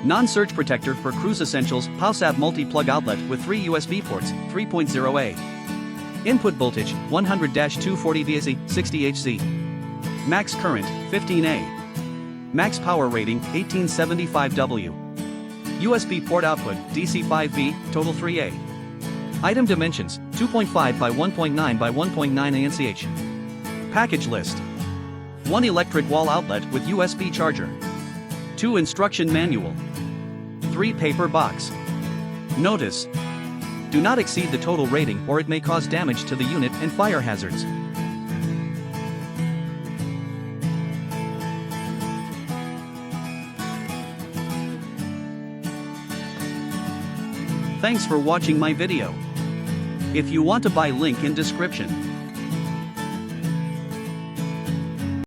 Non-surge protector for cruise essentials, POWSAV multi-plug outlet with 3 USB ports, 3.0A. Input voltage, 100-240 VAC, 60 HZ. Max current, 15A. Max power rating, 1875W. USB port output, DC 5V, total 3A. Item dimensions, 2.5 by 1.9 by 1.9 ANCH. Package list. 1 electric wall outlet with USB charger. 2 instruction manual. 3 paper box. Notice: do not exceed the total rating or it may cause damage to the unit and fire hazards. Thanks for watching my video. If you want to buy, link in description.